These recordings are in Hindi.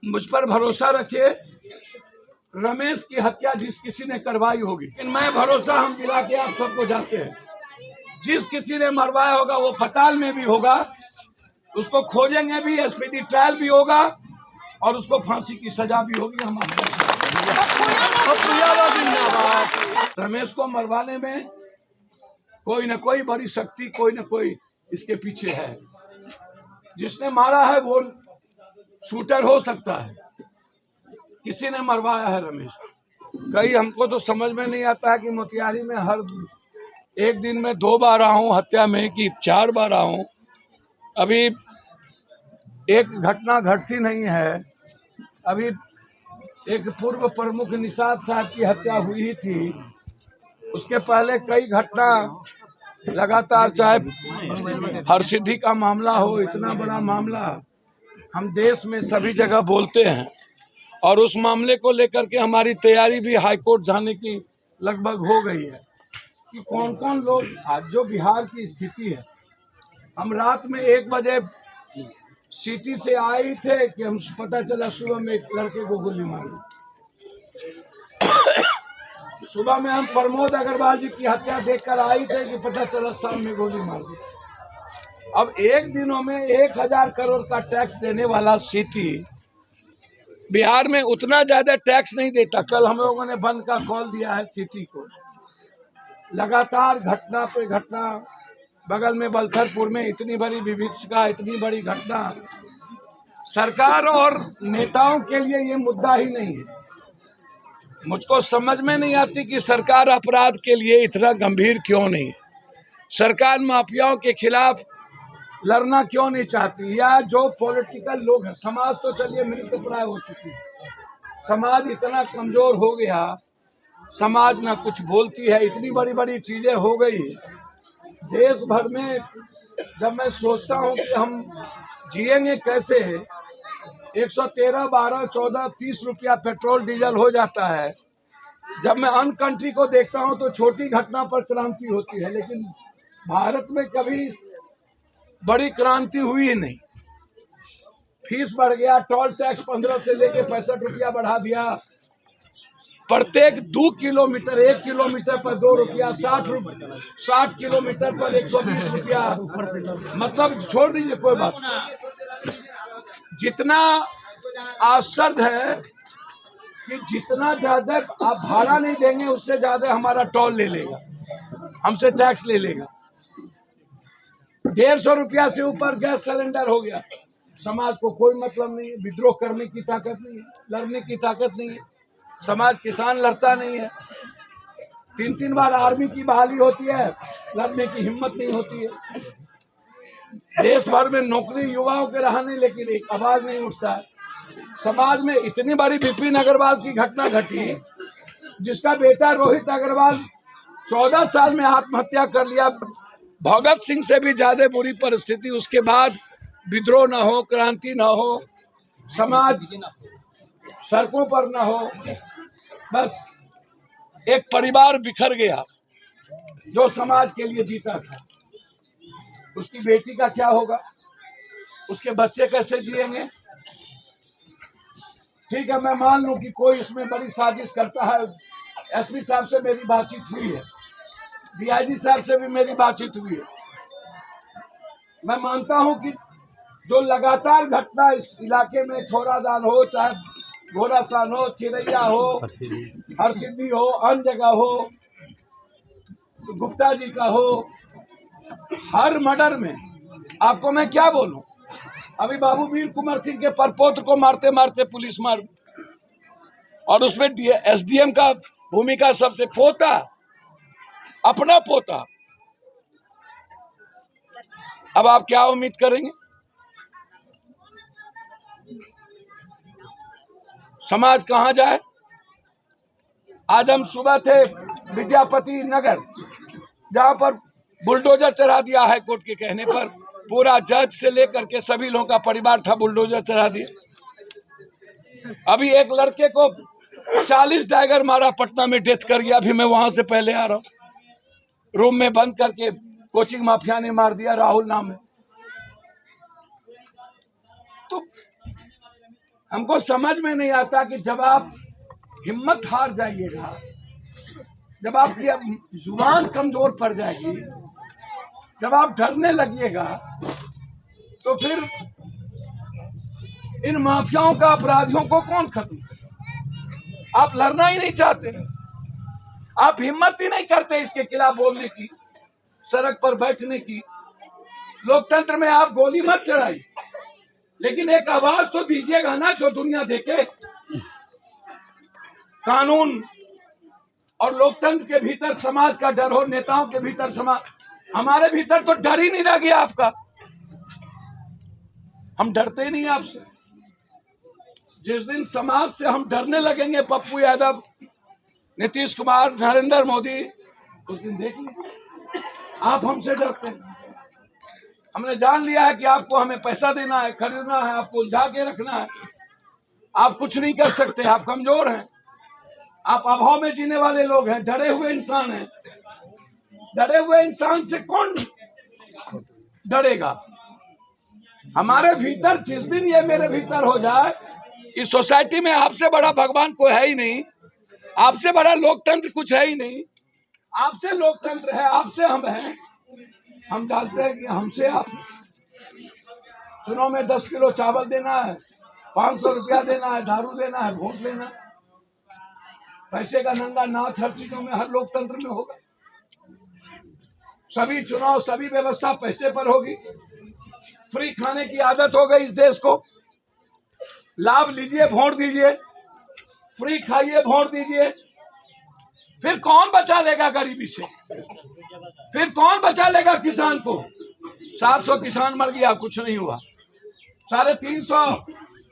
मुझ पर भरोसा रखिए, रमेश की हत्या जिस किसी ने करवाई होगी, लेकिन मैं भरोसा हम दिला के आप सबको जाते हैं, जिस किसी ने मरवाया होगा वो पताल में भी होगा, उसको खोजेंगे भी, एसपीडी ट्रायल भी होगा और उसको फांसी की सजा भी होगी। हम रमेश को मरवाने में कोई न कोई बड़ी शक्ति, कोई न कोई इसके पीछे है। जिसने मारा है वो शूटर हो सकता है, किसी ने मरवाया है रमेश। कई हमको तो समझ में नहीं आता है कि मोतिहारी में हर एक दिन में 2 बार आ हूँ हत्या में कि 4 बार आ हूँ, अभी एक घटना घटती नहीं है। अभी एक पूर्व प्रमुख निषाद साहब की हत्या हुई ही थी, उसके पहले कई घटना लगातार, चाहे हरसिद्धि का मामला हो, इतना बड़ा मामला हम देश में सभी जगह बोलते हैं और उस मामले को लेकर के हमारी तैयारी भी हाईकोर्ट जाने की लगभग हो गई है कि कौन कौन लोग, आज जो बिहार की स्थिति है, हम रात में 1 बजे सिटी से आए थे कि हम पता चला सुबह में एक लड़के को गोली मारी। सुबह में हम प्रमोद अग्रवाल जी की हत्या देखकर आई थे कि पता चला शाम में गोली मार दी। अब एक दिनों में 1000 करोड़ का टैक्स देने वाला सिटी बिहार में उतना ज्यादा टैक्स नहीं देता। कल हम लोगों ने बंद का कॉल दिया है सिटी को। लगातार घटना पे घटना, बगल में बलथरपुर में इतनी बड़ी विभीषिका, इतनी बड़ी घटना, सरकार और नेताओं के लिए ये मुद्दा ही नहीं है। मुझको समझ में नहीं आती कि सरकार अपराध के लिए इतना गंभीर क्यों नहीं है। सरकार माफियाओं के खिलाफ लड़ना क्यों नहीं चाहती, या जो पॉलिटिकल लोग हैं, समाज तो चलिए मृतप्राय हो चुकी है, समाज इतना कमजोर हो गया, समाज ना कुछ बोलती है, इतनी बड़ी बड़ी चीजें हो गई देश भर में। जब मैं सोचता हूँ कि हम जिएंगे कैसे, 113, 12, 14, 30 रुपया पेट्रोल डीजल हो जाता है। जब मैं अन्य कंट्री को देखता हूँ तो छोटी घटना पर क्रांति होती है, लेकिन भारत में कभी बड़ी क्रांति हुई ही नहीं। फीस बढ़ गया, टोल टैक्स 15 से लेके 65 रुपया बढ़ा दिया, प्रत्येक 2 किलोमीटर, 1 किलोमीटर पर 2 रुपया, 60 किलोमीटर पर 120 रुपया, मतलब छोड़ दीजिए कोई बात। जितना आश्चर्य है कि जितना ज्यादा आप भाड़ा नहीं देंगे उससे ज्यादा हमारा टोल ले लेगा, हमसे टैक्स ले लेगा। 150 रुपया से ऊपर गैस सिलेंडर हो गया। समाज को कोई मतलब नहीं है, विद्रोह करने की ताकत नहीं है, लड़ने की ताकत नहीं है, समाज किसान लड़ता नहीं है। 3-3 बार आर्मी की बहाली होती है, लड़ने की हिम्मत नहीं होती है। देश भर में नौकरी युवाओं के रहने, लेकिन एक आवाज नहीं उठता है। समाज में इतनी बड़ी विपिन अग्रवाल की घटना घटी, जिसका बेटा रोहित अग्रवाल 14 साल में आत्महत्या कर लिया। भगत सिंह से भी ज्यादा बुरी परिस्थिति, उसके बाद विद्रोह न हो, क्रांति न हो, समाज सड़कों पर न हो, बस एक परिवार बिखर गया जो समाज के लिए जीता था। उसकी बेटी का क्या होगा, उसके बच्चे कैसे जिएंगे? ठीक है, मैं मान लूं कि कोई इसमें बड़ी साजिश करता है। एसपी साहब से मेरी बातचीत हुई है, डीआईजी साहब से भी मेरी बातचीत हुई है। मैं मानता हूं कि जो लगातार घटना इस इलाके में, छोरादान हो, चाहे घोड़ासान हो, चिरैया हो, हरसिद्धि हो, अन्य जगह हो, गुप्ता जी का हो, हर मर्डर में आपको मैं क्या बोलूं। अभी बाबू वीर कुंवर सिंह के परपोत्र को मारते मारते पुलिस मार, और उसमें एसडीएम का भूमिका सबसे, पोता, अपना पोता। अब आप क्या उम्मीद करेंगे? समाज कहां जाए? आज हम सुबह थे विद्यापति नगर, जहां पर बुलडोजर चढ़ा दिया हाई कोर्ट के कहने पर। पूरा जज से लेकर के सभी लोगों का परिवार था, बुलडोजर चढ़ा दिया। अभी एक लड़के को 40 टाइगर मारा, पटना में डेथ कर गया। अभी मैं वहां से पहले आ रहा हूं, रूम में बंद करके कोचिंग माफिया ने मार दिया, राहुल नाम है। तो हमको समझ में नहीं आता कि जब आप हिम्मत हार जाइएगा, जब आपकी जुबान कमजोर पड़ जाएगी, जब आप डरने लगिएगा, तो फिर इन माफियाओं का, अपराधियों को कौन खत्म करे? आप लड़ना ही नहीं चाहते, आप हिम्मत ही नहीं करते इसके खिलाफ बोलने की, सड़क पर बैठने की। लोकतंत्र में आप गोली मत चलाइए, लेकिन एक आवाज तो दीजिएगा ना जो दुनिया देखे। कानून और लोकतंत्र के भीतर समाज का डर हो, नेताओं के भीतर समाज, हमारे भीतर तो डर ही नहीं रह गया आपका। हम डरते ही नहीं आपसे। जिस दिन समाज से हम डरने लगेंगे, पप्पू यादव, नीतीश कुमार, नरेंद्र मोदी, उस दिन देख लीजिए आप हमसे डरते हैं। हमने जान लिया है कि आपको हमें पैसा देना है, खरीदना है, आपको उलझा के रखना है। आप कुछ नहीं कर सकते, आप कमजोर हैं, आप अभाव में जीने वाले लोग हैं, डरे हुए इंसान हैं। डरे हुए इंसान से कौन डरेगा? हमारे भीतर जिस दिन ये मेरे भीतर हो जाए, इस सोसाइटी में आपसे बड़ा भगवान कोई है ही नहीं, आपसे बड़ा लोकतंत्र कुछ है ही नहीं। आपसे लोकतंत्र है, आपसे हम हैं। हम जानते हैं कि हमसे आप चुनाव में 10 किलो चावल देना है, 500 रुपया देना है, दारू देना है, वोट लेना। पैसे का नंगा नाच हर चीजों में, हर लोकतंत्र में होगा। सभी चुनाव, सभी व्यवस्था पैसे पर होगी। फ्री खाने की आदत हो गई इस देश को। लाभ लीजिए, वोट दीजिए, फ्री खाइए, वोट दीजिए। फिर कौन बचा लेगा गरीबी से? फिर कौन बचा लेगा किसान को? 700 किसान मर गया, कुछ नहीं हुआ। 350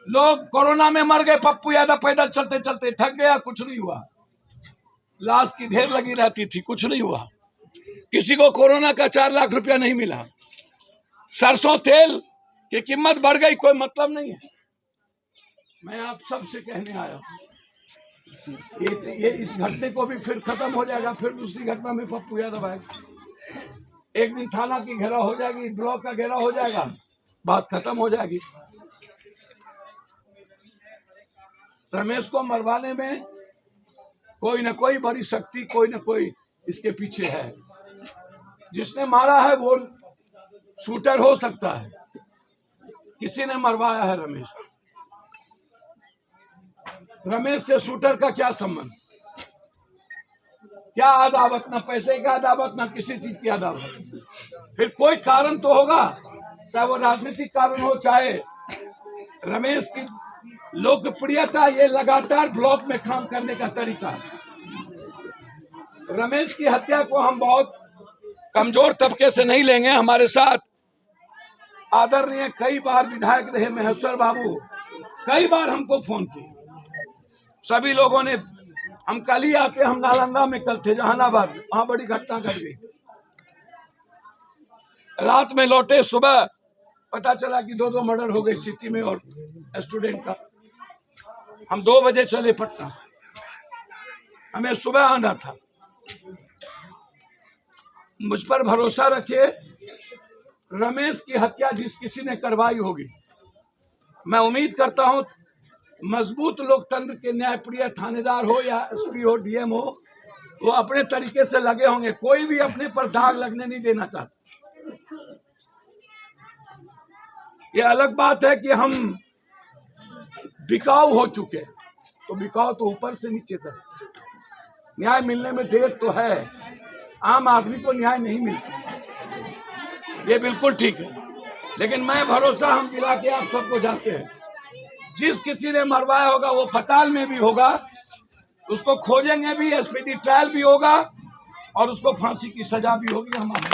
लोग कोरोना में मर गए, पप्पू यादव पैदल चलते चलते थक गया, कुछ नहीं हुआ। लाश की ढेर लगी रहती थी, कुछ नहीं हुआ। किसी को कोरोना का 4 लाख रुपया नहीं मिला। सरसों तेल की कीमत बढ़ गई, कोई मतलब नहीं है। मैं आप सबसे कहने आया हूं, ये इस घटने को भी फिर खत्म हो जाएगा, फिर दूसरी घटना में पप्पू यादव आएगा। एक दिन थाना की घेराव हो जाएगी, ब्लॉक का घेराव हो जाएगा, बात खत्म हो जाएगी। रमेश को मरवाने में कोई न कोई बड़ी शक्ति, कोई न कोई इसके पीछे है। जिसने मारा है वो शूटर हो सकता है, किसी ने मरवाया है रमेश। रमेश से शूटर का क्या संबंध? क्या अदावत? ना पैसे का अदावत, ना किसी चीज की अदावत। फिर कोई कारण तो होगा, चाहे वो राजनीतिक कारण हो, चाहे रमेश की लोकप्रियता, ये लगातार ब्लॉक में काम करने का तरीका। रमेश की हत्या को हम बहुत कमजोर तबके से नहीं लेंगे। हमारे साथ आदरणीय कई बार विधायक रहे महेश्वर बाबू, कई बार हमको फोन किए। सभी लोगों ने, हम कल ही आते, हम नालंदा में कल थे, जहानाबाद, वहां बड़ी घटना घट गई। रात में लौटे, सुबह पता चला कि 2 मर्डर हो गए सिटी में और स्टूडेंट का। हम 2 बजे चले पटना, हमें सुबह आना था। मुझ पर भरोसा रखिए, रमेश की हत्या जिस किसी ने करवाई होगी, मैं उम्मीद करता हूं मजबूत लोकतंत्र के न्यायप्रिय थानेदार हो या एसपी हो, डीएम हो, वो अपने तरीके से लगे होंगे। कोई भी अपने पर दाग लगने नहीं देना चाहता। ये अलग बात है कि हम बिकाऊ हो चुके, तो बिकाऊ तो ऊपर से नीचे तक। न्याय मिलने में देर तो है, आम आदमी को न्याय नहीं मिलता, ये बिल्कुल ठीक है। लेकिन मैं भरोसा हम दिला के आप सबको जाते हैं, जिस किसी ने मरवाया होगा वो पताल में भी होगा, उसको खोजेंगे भी, स्पीडी ट्रायल भी होगा और उसको फांसी की सजा भी होगी। हमारे